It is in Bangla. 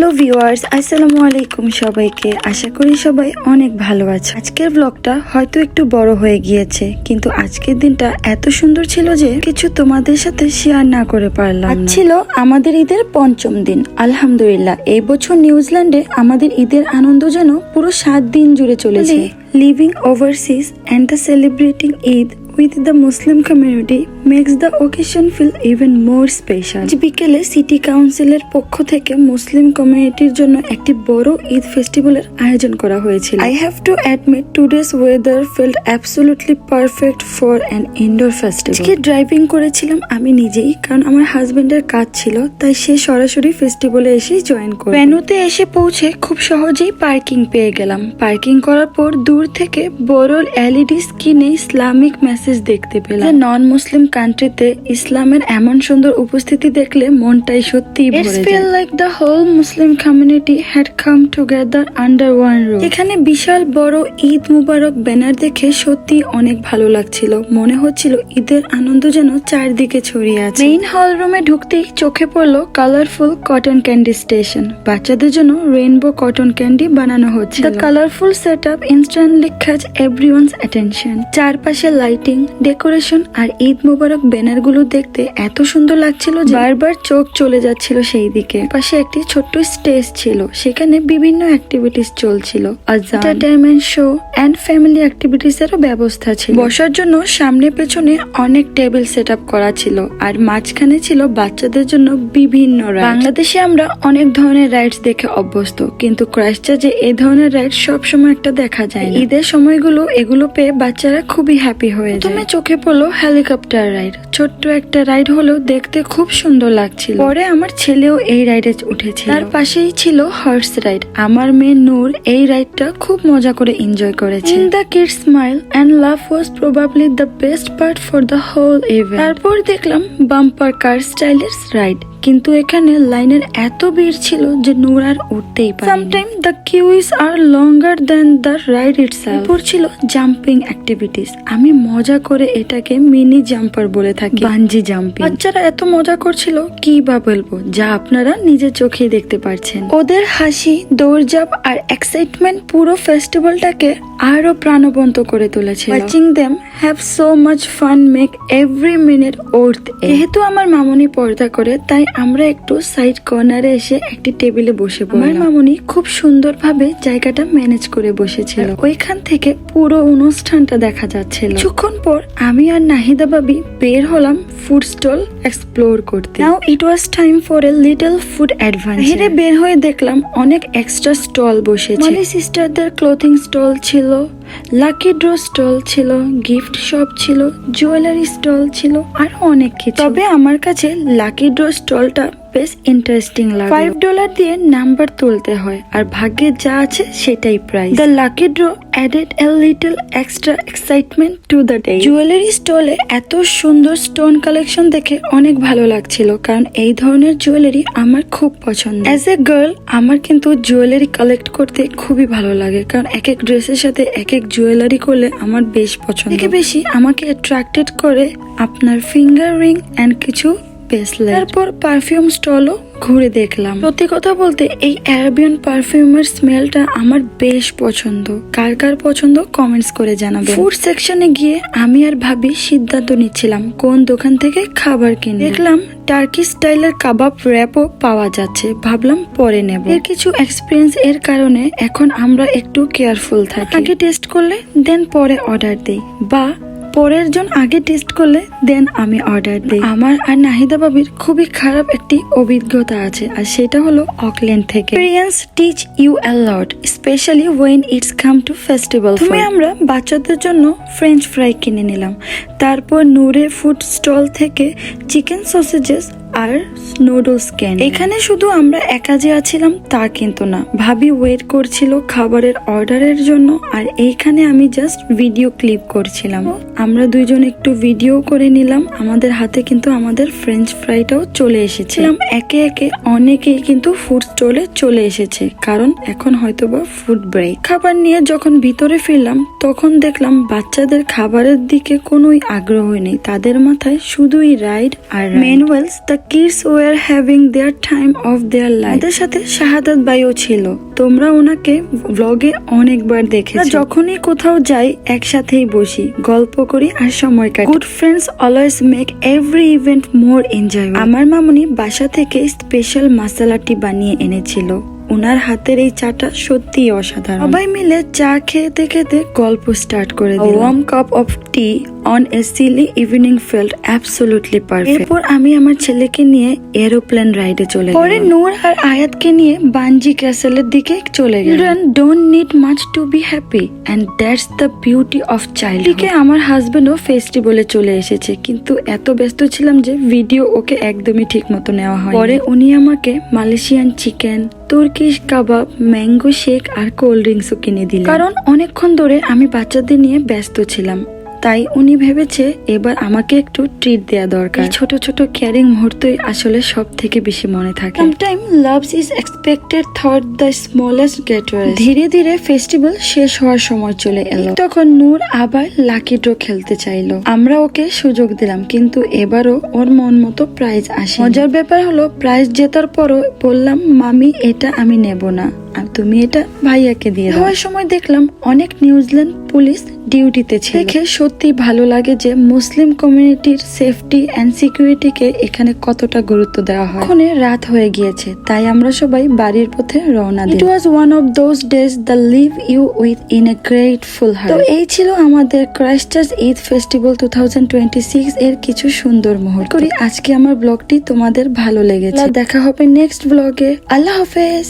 হ্যালো ভিউয়ার্স, আসসালামু আলাইকুম সবাইকে। আশা করি সবাই অনেক ভালো আছে। আজকের ব্লগটা হয়তো একটু বড় হয়ে গিয়েছে, কিন্তু আজকের দিনটা এত সুন্দর ছিল যে কিছু তোমাদের সাথে শেয়ার না করে পারলাম না। ছিল আমাদের ঈদের পঞ্চম দিন। আলহামদুলিল্লাহ, এই বছর নিউজিল্যান্ডে আমাদের ঈদের আনন্দ যেন পুরো 7 দিন জুড়ে চলেছে। Living overseas and the celebrating Eid with the Muslim community makes the occasion feel even more special. বিকেলে সিটি কাউন্সিলের পক্ষ থেকে মুসলিম কমিউনিটির জন্য একটি বড় ঈদ ফেস্টিভ্যালের আয়োজন করা হয়েছিল। I have to admit today's weather felt absolutely perfect for an indoor festival. আজকে ড্রাইভিং করেছিলাম আমি নিজেই, কারণ আমার হাজবেন্ডের কাজ ছিল, তাই সে সরাসরি ফেস্টিভ্যালে এসে জয়েন করে। ভেন্যুতে এসে পৌঁছে খুব সহজেই পার্কিং পেয়ে গেলাম। পার্কিং করার পর দূর থেকে বড় এলইডি স্ক্রিনে ইসলামিক মেসেজ দেখতে পেলাম। নন মুসলিম কান্ট্রিতে ইসলামের এমন সুন্দর উপস্থিতি দেখলে মনটাই সত্যিই ভরে যায়। It felt like the whole Muslim community had come together under one roof. এখানে বিশাল বড় ঈদ মুবারক ব্যানার দেখে সত্যি অনেক ভালো লাগছিল। মনে হচ্ছিল ঈদের আনন্দ যেন চারদিকে ছড়িয়ে আছে। মেইন হল রুমে ঢুকতেই চোখে পড়লো কালারফুল কটন ক্যান্ডি স্টেশন। বাচ্চাদের জন্য রেইনবো কটন ক্যান্ডি বানানো হচ্ছে। The colorful setup instantly catch everyone's attention. চারপাশে লাইটিং, ডেকোরেশন আর ঈদ মুবারক ব্যানার গুলো দেখতে এত সুন্দর লাগছিল যে বারবার চোখ চলে যাচ্ছিল সেই দিকে। পাশে একটি ছোট্ট স্টেজ ছিল, সেখানে বিভিন্ন অ্যাক্টিভিটিস চলছিল। Entertainment show and family activities এরও ব্যবস্থা ছিল। বসার জন্য সামনে পেছনে অনেক টেবিল সেট আপ করা ছিল, আর মাঝখানে ছিল বাচ্চাদের জন্য বিভিন্ন রাইড। বাংলাদেশে আমরা অনেক ধরনের রাইডস দেখে অভ্যস্ত, কিন্তু ক্রাইস্টচার্চে এই ধরনের রাইড সবসময় একটা দেখা যায় না। ঈদের সময়গুলো এগুলো পেয়ে বাচ্চারা খুবই হ্যাপি হয়ে যায়। প্রথমে চোখে পড়লো হেলিকপ্টার রাইড। ছোট্ট একটা রাইড হলেও দেখতে খুব সুন্দর লাগছিল। পরে আমার ছেলেও এই রাইডে উঠেছে। তার পাশেই ছিল হর্স রাইড। আমার মেয়ে নূর এই রাইডটা খুব মজা করে এনজয় করেছে। The kids smile and love was probably the best part for the whole event. তারপর দেখলাম বাম্পার কার স্টাইলের রাইড, কিন্তু এখানে লাইনের এত ভিড় ছিল যে নূর আর উঠতেই পারে। Sometime the queues are longer than the ride itself. এরপর ছিল জাম্পিং অ্যাক্টিভিটিস। আমি মজা করে এটাকে মিনি জাম্পার বলে থাকি, বানজি জাম্পিং। বাচ্চারা এত মজা করছিল কি বা বলবো, যা আপনারা নিজের চোখেই দেখতে পাচ্ছেন। ওদের হাসি, দৌড়ঝাঁপ আর এক্সাইটমেন্ট পুরো ফেস্টিভ্যালটাকে আরো প্রাণবন্ত করে তুলেছে। Watching them have so much fun make every minute worth. যেহেতু আমার মামুনি পর্দা করে, তাই আমরা একটু সাইড কর্নারে এসে একটি টেবিলে বসে পড়লাম। আমার মামুনি খুব সুন্দরভাবে জায়গাটা ম্যানেজ করে বসেছিল। ওইখান থেকে পুরো অনুষ্ঠানটা দেখা যাচ্ছিল। কিছুক্ষণ পর আমি আর নাহিদা ভাবি বের হলাম ফুড স্টল এক্সপ্লোর করতে। Now it was time for a little food adventure. বাইরে বের হয়ে দেখলাম অনেক এক্সট্রা স্টল বসেছে। মালি সিস্টারদের ক্লোথিং স্টল ছিল, লাকি ড্র স্টল ছিল, গিফট শপ ছিল, জুয়েলারি স্টল ছিল, আর অনেক কিছু। তবে আমার কাছে লাকি ড্র স্টলটা বেশ ইন্টারেস্টিং লাগে। $5 দিয়ে নাম্বার তুলতে হয়, আর ভাগ্যে যা আছে সেটাই price. The lucky draw added a little extra excitement to the day. Jewellery স্টলে এত সুন্দর স্টোন কালেকশন দেখে অনেক ভালো লাগছিল, কারণ এই ধরনের জুয়েলারি আমার খুব পছন্দ। অ্যাজ এ গার্ল আমার কিন্তু জুয়েলারি কালেক্ট করতে খুবই ভালো লাগে, কারণ এক এক ড্রেসের সাথে এক এক জুয়েলারি করলে আমার বেশ পছন্দ। থেকে বেশি আমাকে অ্যাট্রাক্টেড করে আপনার ফিঙ্গার রিং এন্ড কিছু ব্রেসলেট। তারপর পারফিউম স্টলও ঘুরে দেখলাম। সত্যি কথা বলতে এই অ্যারাবিয়ান পারফিউমের স্মেলটা আমার বেশ পছন্দ। কার কার পছন্দ কমেন্টস করে জানাবেন। ফুড সেকশনে গিয়ে আমি আর ভাবি সিদ্ধান্ত নিচ্ছিলাম কোন দোকান থেকে খাবার কিনবো। দেখলাম টার্কি স্টাইলের কাবাব র্যাপও পাওয়া যাচ্ছে, ভাবলাম পরে নেব। এর কিছু এক্সপিরিয়েন্স এর কারণে এখন আমরা একটু কেয়ারফুল থাকি। আগে টেস্ট করলে দেন পরে অর্ডার দেই, বা পরের জন আগে টেস্ট করলে দেন আমি অর্ডার দিই। আমার আর নাহিদা বাবির খুবই খারাপ একটি অভিজ্ঞতা আছে, আর সেটা হলো অকল্যান্ড থেকে। Experience teach you a lot, specially when it's come to festival. তুমি আমরা বাচ্চাদের জন্য ফ্রেঞ্চ ফ্রাই কিনে নিলাম। তারপর নূরে ফুড স্টল থেকে চিকেন সসেজেস আর নুডলস কেন। এখানে শুধু আমরা একা যে আছিলাম তা কিন্তু না, ভাবি ওয়েট করছিল খাবারের অর্ডারের জন্য, আর এইখানে আমি জাস্ট ভিডিও ক্লিপ করছিলাম। আমরা দুইজন একটু ভিডিও করে নিলাম। আমাদের হাতে কিন্তু আমাদের ফ্রেঞ্চ ফ্রাইটাও চলে এসেছিলাম। একে একে অনেকেই কিন্তু ফুড স্টলে চলে এসেছে, কারণ এখন হয়তোবা ফুড ব্রেক। খাবার নিয়ে যখন ভিতরে ফিরলাম তখন দেখলাম বাচ্চাদের খাবারের দিকে কোনোই আগ্রহ নেই, তাদের মাথায় শুধুই রাইড আর manuals. The kids were having their time of their life. আমাদের সাথে শাহাদাত ভাইও ছিল, তোমরা ওনাকে ব্লগে অনেকবার দেখেছো। যখনই কোথাও যাই একসাথেই বসি, গল্প করি আর সময় কাটাই। Good friends always make every event মোর এনজয়েবল। আমার মামুনি বাসা থেকে স্পেশাল মশলা টি বানিয়ে এনেছিল। ওনার হাতের এই চাটা সত্যি অসাধারণ। সবাই মিলে চা খেতে খেতে গল্প স্টার্ট করে দিল। Warm cup of tea on a silly evening felt absolutely perfect. এরপর আমি আমার ছেলেকে নিয়ে এরোপ্লেন রাইডে চলে গেলাম। পরে নূর আর আয়াতকে নিয়ে বানজি ক্যাসেলের দিকে চলে গেলাম। Children don't need much to be happy and that's the beauty of child. এদিকে আমার হাজবেন্ডও ফেস্টিভ্যালে চলে এসেছে, কিন্তু এত ব্যস্ত ছিলাম যে ভিডিও ওকে একদমই ঠিক মতো নেওয়া হয়। পরে উনি আমাকে মালয়েশিয়ান চিকেন, তুর্কিশ কাবাব, ম্যাঙ্গো শেক আর কোল্ড ড্রিঙ্কসও কিনে দিলেন। কারণ অনেকক্ষণ ধরে আমি বাচ্চাদের নিয়ে ব্যস্ত ছিলাম, তাই উনি ভেবেছে এবার আমাকে একটু ট্রিট দেয়া দরকার। ছোট ছোট কেয়ারিং মুহূর্তই আসলে সব থেকে বেশি মনে থাকে। Sometime love is expected thought the smallest gateways. ধীরে ধীরে ফেস্টিভ্যাল শেষ হওয়ার সময় চলে এলো। তখন নূর আবার লাকি ড্র খেলতে চাইলো। আমরা ওকে সুযোগ দিলাম, কিন্তু এবারও ওর মন মতো প্রাইজ আসে। মজার ব্যাপার হলো প্রাইজ জেতার পরও বললাম, মামি এটা আমি নেব না, আর তুমি এটা ভাইয়াকে দিয়ে দাও। হওয়ার সময় দেখলাম অনেক নিউজিল্যান্ড পুলিশ ডিউটিতে ছিল। দেখে সত্যি ভালো লাগে যে মুসলিম কমিউনিটির সেফটি এন্ড সিকিউরিটিকে এখানে কতটা গুরুত্ব দেওয়া হয়। ওখানে রাত হয়ে গিয়েছে, তাই আমরা সবাই বাড়ির পথে রওনা দিই। It was one of those days the leave you with in a grateful heart. তো এই ছিল আমাদের ক্রাইস্টচার্চ ঈদ ফেস্টিভ্যাল 2026 এর কিছু সুন্দর মুহূর্ত। করি আজকে আমার ব্লগটি তোমাদের ভালো লেগেছে। দেখা হবে নেক্সট ব্লগে। আল্লাহ হাফেজ।